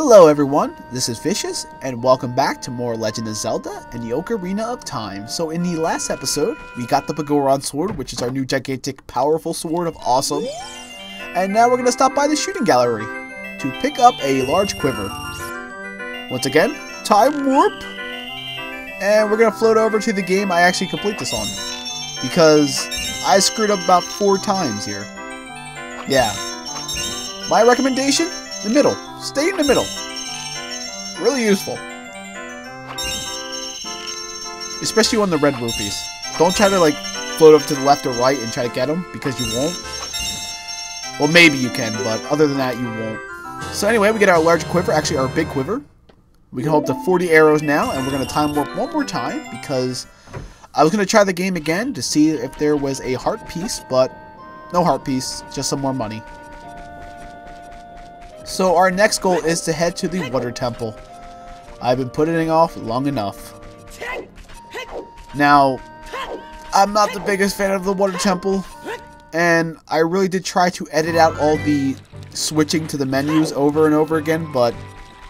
Hello everyone, this is Vicious, and welcome back to more Legend of Zelda and the Ocarina of Time. So in the last episode, we got the Pagoron Sword, which is our new gigantic, powerful sword of awesome. And now we're going to stop by the shooting gallery to pick up a large quiver. Once again, time warp! And we're going to float over to the game I actually complete this on. Because I screwed up about 4 times here. Yeah. My recommendation? The middle. Stay in the middle. Really useful. Especially on the red rupees. Don't try to like float up to the left or right and try to get them, because you won't. Well, maybe you can, but other than that, you won't. So anyway, we get our large quiver, actually our big quiver. We can hold up to 40 arrows now, and we're going to time warp one more time, because I was going to try the game again to see if there was a heart piece, but no heart piece, just some more money. So our next goal is to head to the water temple. I've been putting it off long enough. Now, I'm not the biggest fan of the water temple, and I really did try to edit out all the switching to the menus over and over again, but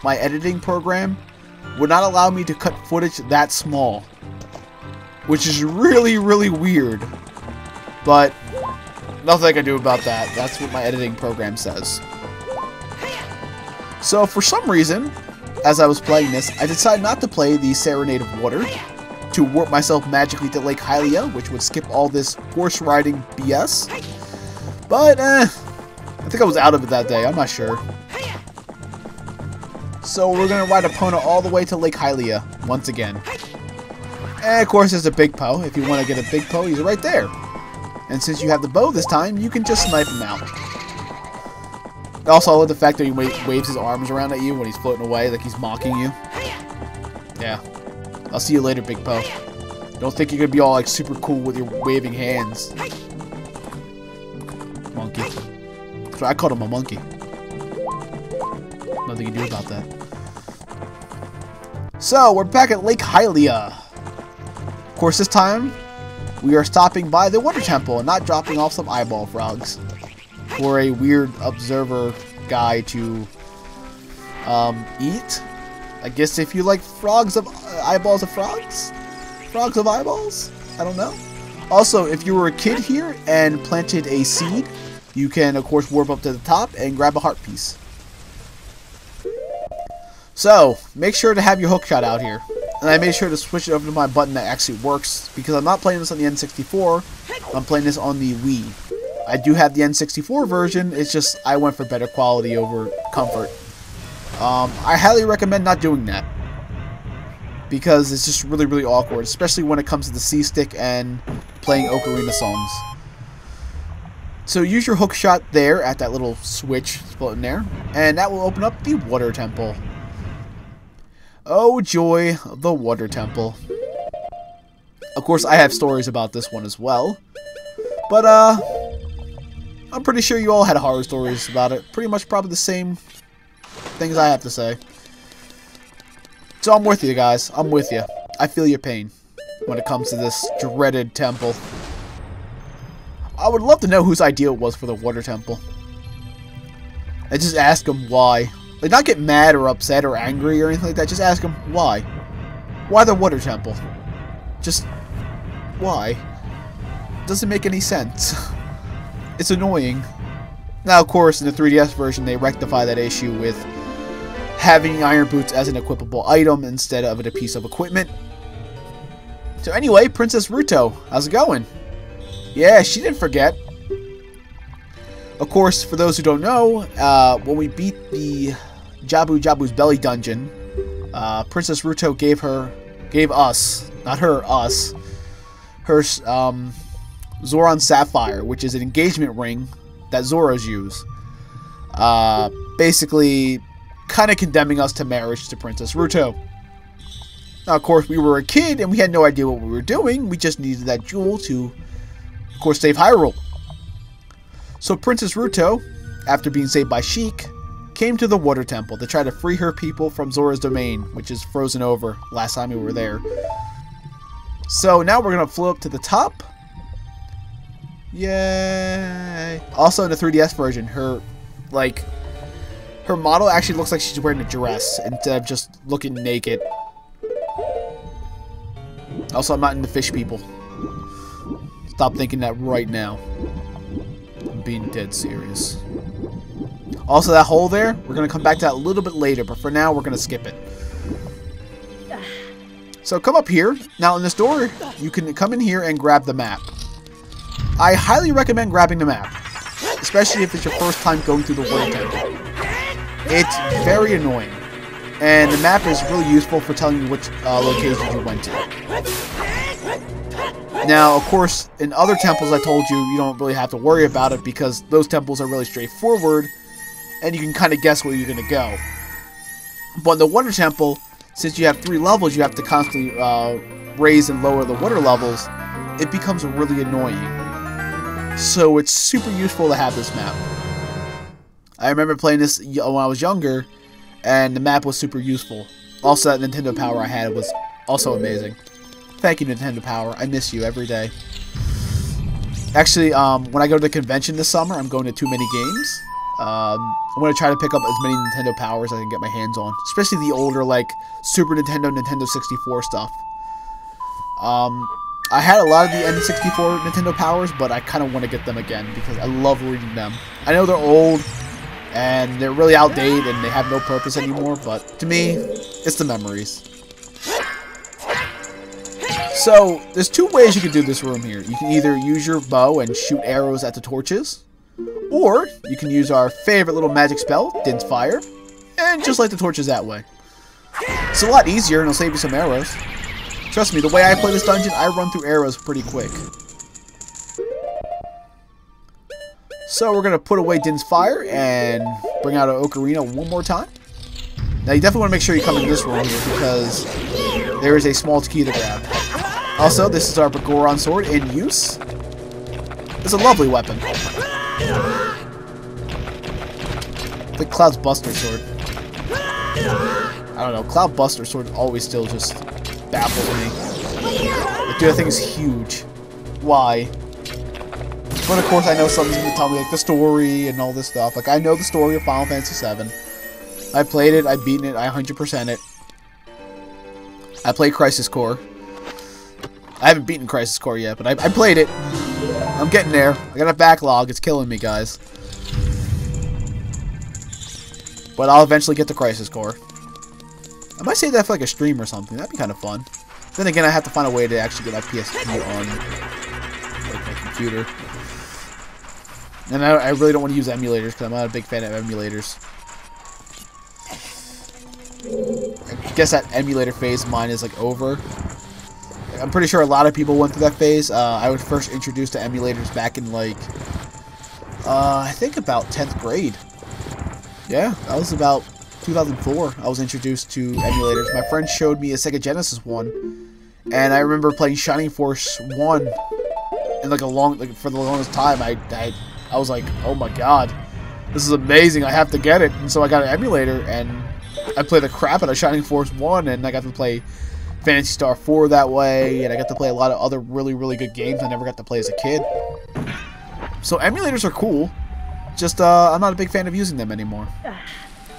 my editing program would not allow me to cut footage that small, which is really, really weird. But nothing I can do about that. That's what my editing program says. So for some reason, as I was playing this, I decided not to play the Serenade of Water to warp myself magically to Lake Hylia, which would skip all this horse riding BS. But I think I was out of it that day, I'm not sure. So we're going to ride Epona all the way to Lake Hylia once again. And of course there's a Big Poe. If you want to get a Big Poe, he's right there. And since you have the bow this time, you can just snipe him out. Also, I love the fact that he waves his arms around at you when he's floating away, like he's mocking you. Yeah. I'll see you later, Big Poe. Don't think you're gonna be all like super cool with your waving hands. Monkey. So I called him a monkey. Nothing you can do about that. So, we're back at Lake Hylia. Of course, this time, we are stopping by the water temple and not dropping off some eyeball frogs. For a weird observer guy to eat. I guess if you like frogs of eyeballs of frogs? Frogs of eyeballs? I don't know. Also, if you were a kid here and planted a seed, you can of course warp up to the top and grab a heart piece. So, make sure to have your hookshot out here. And I made sure to switch it over to my button that actually works, because I'm not playing this on the N64, I'm playing this on the Wii. I do have the N64 version, it's just I went for better quality over comfort. I highly recommend not doing that, because it's just really, really awkward, especially when it comes to the C-stick and playing Ocarina songs. So use your hook shot there at that little switch floating there, and that will open up the water temple. Oh joy, the water temple. Of course, I have stories about this one as well, but I'm pretty sure you all had horror stories about it. Pretty much probably the same things I have to say. So I'm with you guys. I'm with you. I feel your pain when it comes to this dreaded temple. I would love to know whose idea it was for the water temple. I just ask them why. Like, not get mad or upset or angry or anything like that. Just ask them why. Why the water temple? Just why? Doesn't make any sense. It's annoying. Now, of course, in the 3DS version, they rectify that issue with having iron boots as an equipable item instead of a piece of equipment. So anyway, Princess Ruto, how's it going? Yeah, she didn't forget. Of course, for those who don't know, when we beat the Jabu's Belly dungeon, Princess Ruto gave us, not her, us, her, Zoran Sapphire, which is an engagement ring that Zoras use. Basically, kind of condemning us to marriage to Princess Ruto. Now, of course, we were a kid and we had no idea what we were doing. We just needed that jewel to, of course, save Hyrule. So Princess Ruto, after being saved by Sheik, came to the water temple to try to free her people from Zora's domain, which is frozen over last time we were there. So now we're going to float up to the top. Yay! Also in the 3DS version, her her model actually looks like she's wearing a dress instead of just looking naked. Also, I'm not into fish people. Stop thinking that right now. I'm being dead serious. Also, that hole there, we're going to come back to that a little bit later, but for now, we're going to skip it. So come up here. Now, in this door, you can come in here and grab the map. I highly recommend grabbing the map, especially if it's your first time going through the Water Temple. It's very annoying, and the map is really useful for telling you which locations you went to. Now, of course, in other temples I told you, you don't really have to worry about it because those temples are really straightforward, and you can kind of guess where you're going to go. But in the Water Temple, since you have 3 levels, you have to constantly raise and lower the water levels, it becomes really annoying. So it's super useful to have this map. I remember playing this when I was younger, and the map was super useful. Also, that Nintendo Power I had was also amazing. Thank you, Nintendo Power. I miss you every day. Actually, when I go to the convention this summer, I'm going to too many games. I'm going to try to pick up as many Nintendo Powers as I can get my hands on. Especially the older, like, Super Nintendo, Nintendo 64 stuff. I had a lot of the N64 Nintendo Powers, but I kind of want to get them again because I love reading them. I know they're old, and they're really outdated, and they have no purpose anymore, but to me, it's the memories. So, there's 2 ways you can do this room here. You can either use your bow and shoot arrows at the torches, or you can use our favorite little magic spell, Din's Fire, and just light the torches that way. It's a lot easier, and it'll save you some arrows. Trust me, the way I play this dungeon, I run through arrows pretty quick. So we're going to put away Din's Fire and bring out an Ocarina one more time. Now you definitely want to make sure you come in this room here because there is a small key to grab. Also, this is our Goron sword in use. It's a lovely weapon. The Cloud's Buster sword. I don't know, Cloud Buster sword always still just baffles me. Like, dude, that thing is huge. Why? But of course, I know something's gonna tell me like the story and all this stuff. Like, I know the story of Final Fantasy VII. I played it, I've beaten it, I 100% it. I played Crisis Core. I haven't beaten Crisis Core yet, but I played it. I'm getting there. I got a backlog. It's killing me, guys. But I'll eventually get to Crisis Core. I might save that for like a stream or something. That'd be kind of fun. Then again, I have to find a way to actually get my PSP on like, my computer. And I really don't want to use emulators because I'm not a big fan of emulators. I guess that emulator phase of mine is like over. I'm pretty sure a lot of people went through that phase. I was first introduced to emulators back in like, I think about 10th grade. Yeah, that was about 2004. I was introduced to emulators. My friend showed me a Sega Genesis one, and I remember playing Shining Force 1 and like for the longest time. I was like, oh my god, this is amazing. I have to get it. And so I got an emulator and I played the crap out of Shining Force 1, and I got to play Phantasy Star 4 that way, and I got to play a lot of other really, really good games I never got to play as a kid. So emulators are cool. Just, I'm not a big fan of using them anymore.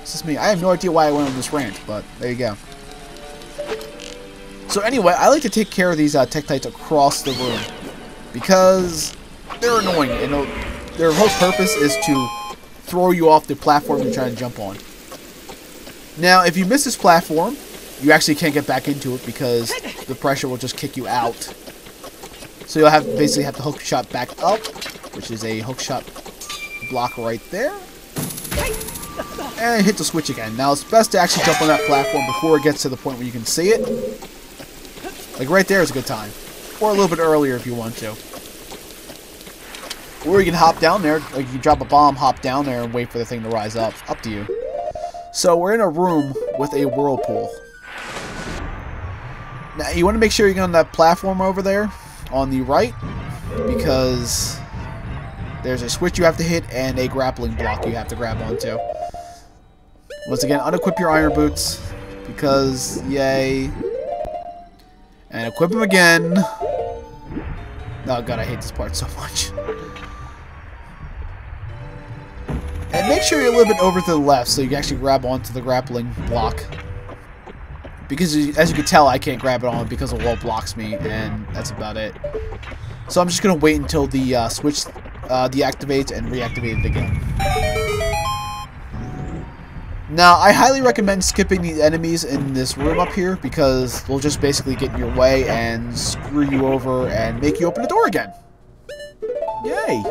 It's just me. I have no idea why I went on this rant, but there you go. So anyway, I like to take care of these Tektites across the room because they're annoying, and their whole purpose is to throw you off the platform you're trying to jump on. Now, if you miss this platform, you actually can't get back into it because the pressure will just kick you out. So you'll basically have to hook shot back up, which is a hook shot block right there. And hit the switch again. Now it's best to actually jump on that platform before it gets to the point where you can see it. Like right there is a good time. Or a little bit earlier if you want to. Or you can hop down there, like you drop a bomb, hop down there and wait for the thing to rise up. Up to you. So we're in a room with a whirlpool. Now you want to make sure you get on that platform over there on the right, because there's a switch you have to hit and a grappling block you have to grab onto. Once again, unequip your iron boots, because yay. And equip them again. Oh god, I hate this part so much. And make sure you're a little bit over to the left so you can actually grab onto the grappling block. Because as you can tell, I can't grab it on because the wall blocks me, and that's about it. So I'm just going to wait until the switch deactivates and reactivate it again. Now, I highly recommend skipping the enemies in this room up here because they'll just basically get in your way and screw you over and make you open the door again. Yay!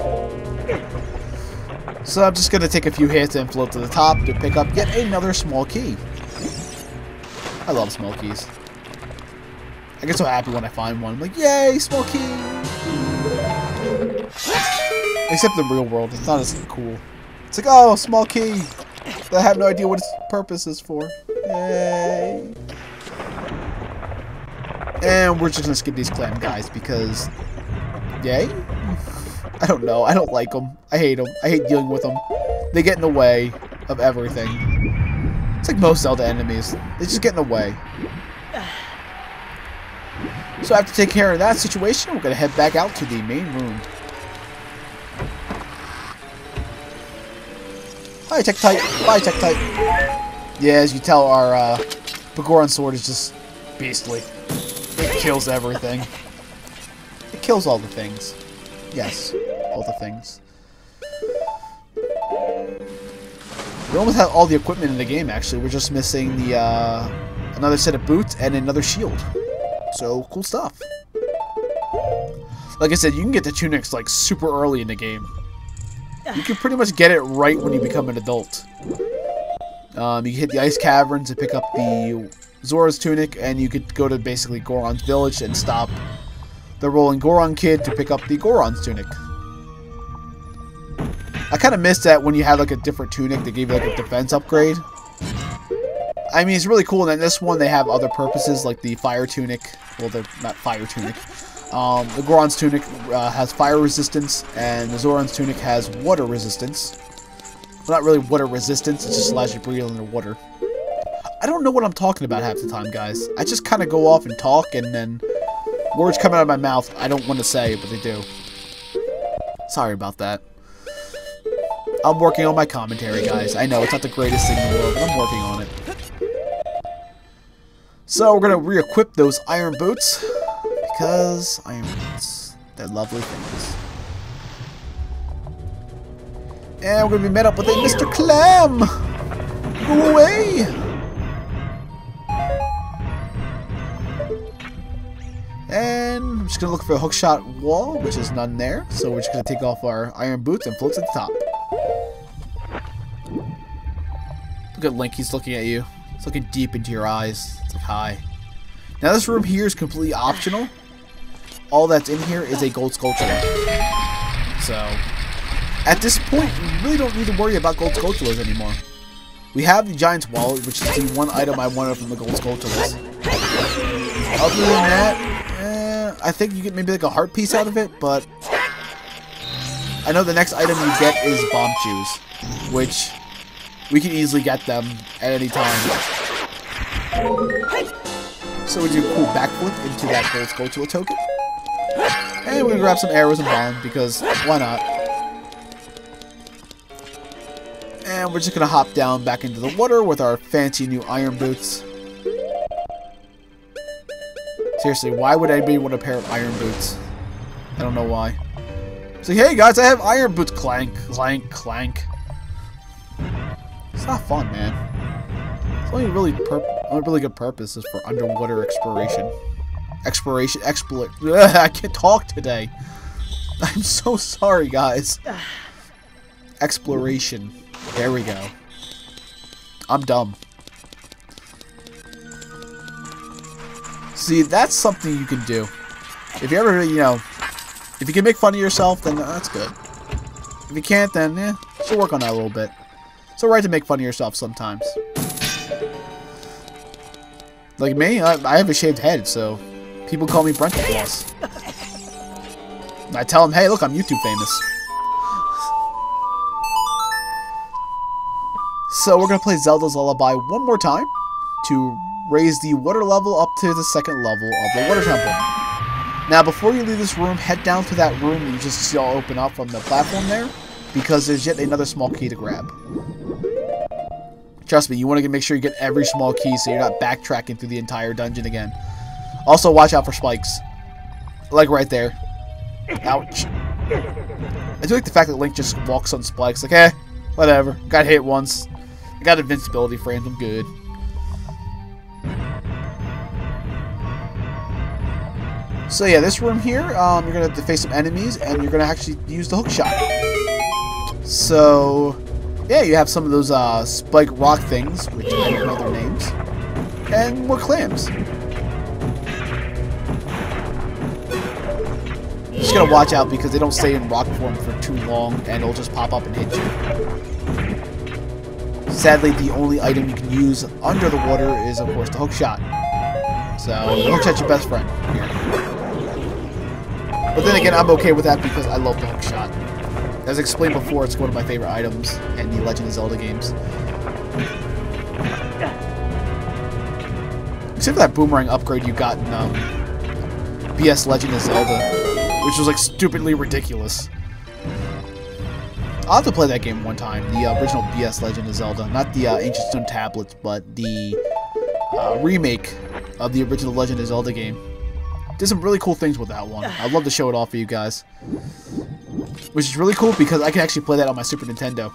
So I'm just going to take a few hits and float to the top to pick up yet another small key. I love small keys. I get so happy when I find one. I'm like, yay, small key! Except in the real world, it's not as cool. It's like, oh, small key! I have no idea what its purpose is for. Yay! And we're just gonna skip these clam guys because... Yay? I don't know. I don't like them. I hate them. I hate dealing with them. They get in the way of everything. It's like most Zelda enemies. They just get in the way. So after taking care of that situation, we're going to head back out to the main room. Hi, Tektite. Bye, Tektite. Yeah, as you tell, our Pagoran sword is just beastly. It kills everything. It kills all the things. Yes, all the things. We almost have all the equipment in the game, actually. We're just missing the another set of boots and another shield. So, cool stuff. Like I said, you can get the tunics, like, super early in the game. You can pretty much get it right when you become an adult. You can hit the ice caverns and pick up the Zora's tunic, and you could go to, basically, Goron's village and stop the rolling Goron kid to pick up the Goron's tunic. I kind of missed that when you had like a different tunic, they gave you like a defense upgrade. I mean, it's really cool. And then this one, they have other purposes like the fire tunic. Well, they're not fire tunic. The Goron's tunic has fire resistance, and the Zoran's tunic has water resistance. Well, not really water resistance, it just allows you to breathe underwater. I don't know what I'm talking about half the time, guys. I just kind of go off and talk, and then words come out of my mouth I don't want to say, but they do. Sorry about that. I'm working on my commentary, guys. I know, it's not the greatest thing in the world, but I'm working on it. So, we're going to re-equip those iron boots, because iron boots, they're lovely things. And we're going to be met up with a Mr. Clam! Go away! And I'm just going to look for a hookshot wall, which is none there. So we're just going to take off our iron boots and float to the top. Look at Link, he's looking at you. He's looking deep into your eyes. It's like, hi. Now this room here is completely optional. All that's in here is a gold sculpture. So, at this point, we really don't need to worry about gold sculptures anymore. We have the Giant's Wallet, which is the one item I wanted from the gold sculptures. Other than that, I think you get maybe like a heart piece out of it, but I know the next item you get is bomb shoes, which we can easily get them at any time. So we do a cool backflip into that gold sculpture token. And we grab some arrows and bombs because why not? And we're just gonna hop down back into the water with our fancy new iron boots. Seriously, why would anybody want a pair of iron boots? I don't know why. So hey guys, I have iron boots. Clank, clank, clank. It's not fun, man. It's only really good purpose is for underwater exploration. I can't talk today. I'm so sorry, guys. Exploration. There we go. I'm dumb. See, that's something you can do. If you ever, if you can make fun of yourself, then that's good. If you can't, then, you should work on that a little bit. It's alright to make fun of yourself sometimes. Like me, I have a shaved head, so people call me Brent Floss. I tell them, hey, look, I'm YouTube famous. So we're going to play Zelda's Lullaby one more time to raise the water level up to the second level of the water temple. Now, before you leave this room, head down to that room that you just saw open up from the platform there. because there's yet another small key to grab. Trust me, you want to make sure you get every small key so you're not backtracking through the entire dungeon again. Also, watch out for spikes. Like right there. Ouch. I do like the fact that Link just walks on spikes. Like, eh, whatever. Got hit once. I got invincibility frames. I'm good. So yeah, this room here, you're going to have to face some enemies, and you're going to actually use the hook shot. So, yeah, you have some of those spike rock things, which I don't know their names, and more clams. Just gotta watch out because they don't stay in rock form for too long, and it'll just pop up and hit you. Sadly, the only item you can use under the water is, of course, the hook shot. So, the hook shot's your best friend here. But then again, I'm okay with that because I love the hook shot. As explained before, it's one of my favorite items in the Legend of Zelda games. Except for that boomerang upgrade you got in BS Legend of Zelda, which was like stupidly ridiculous. I'll have to play that game one time, the original BS Legend of Zelda. Not the Ancient Stone tablets, but the remake of the original Legend of Zelda game. Did some really cool things with that one. I'd love to show it off for you guys. Which is really cool because I can actually play that on my Super Nintendo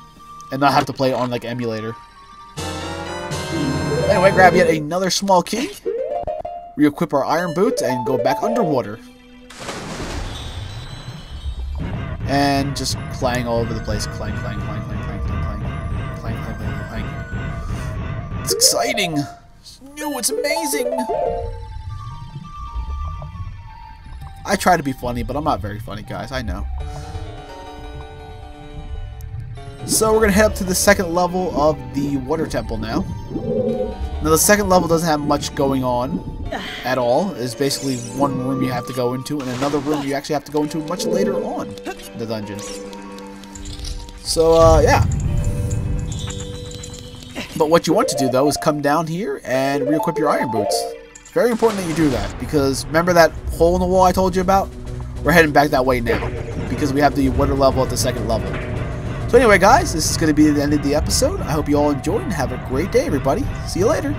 and not have to play it on like emulator. Anyway, grab yet another small key, re-equip our iron boots, and go back underwater. And just clang all over the place. Clang, clang, clang, clang, clang, clang, clang. Clang, clang, clang, clang. It's exciting! No, it's amazing! I try to be funny, but I'm not very funny, guys. I know. So we're going to head up to the second level of the water temple now. Now the second level doesn't have much going on at all. It's basically one room you have to go into and another room you actually have to go into much later on in the dungeon. So, yeah. But what you want to do, though, is come down here and re-equip your iron boots. It's very important that you do that, because remember that hole in the wall I told you about? We're heading back that way now, because we have the water level at the second level. So anyway, guys, this is going to be the end of the episode. I hope you all enjoyed, and have a great day, everybody. See you later.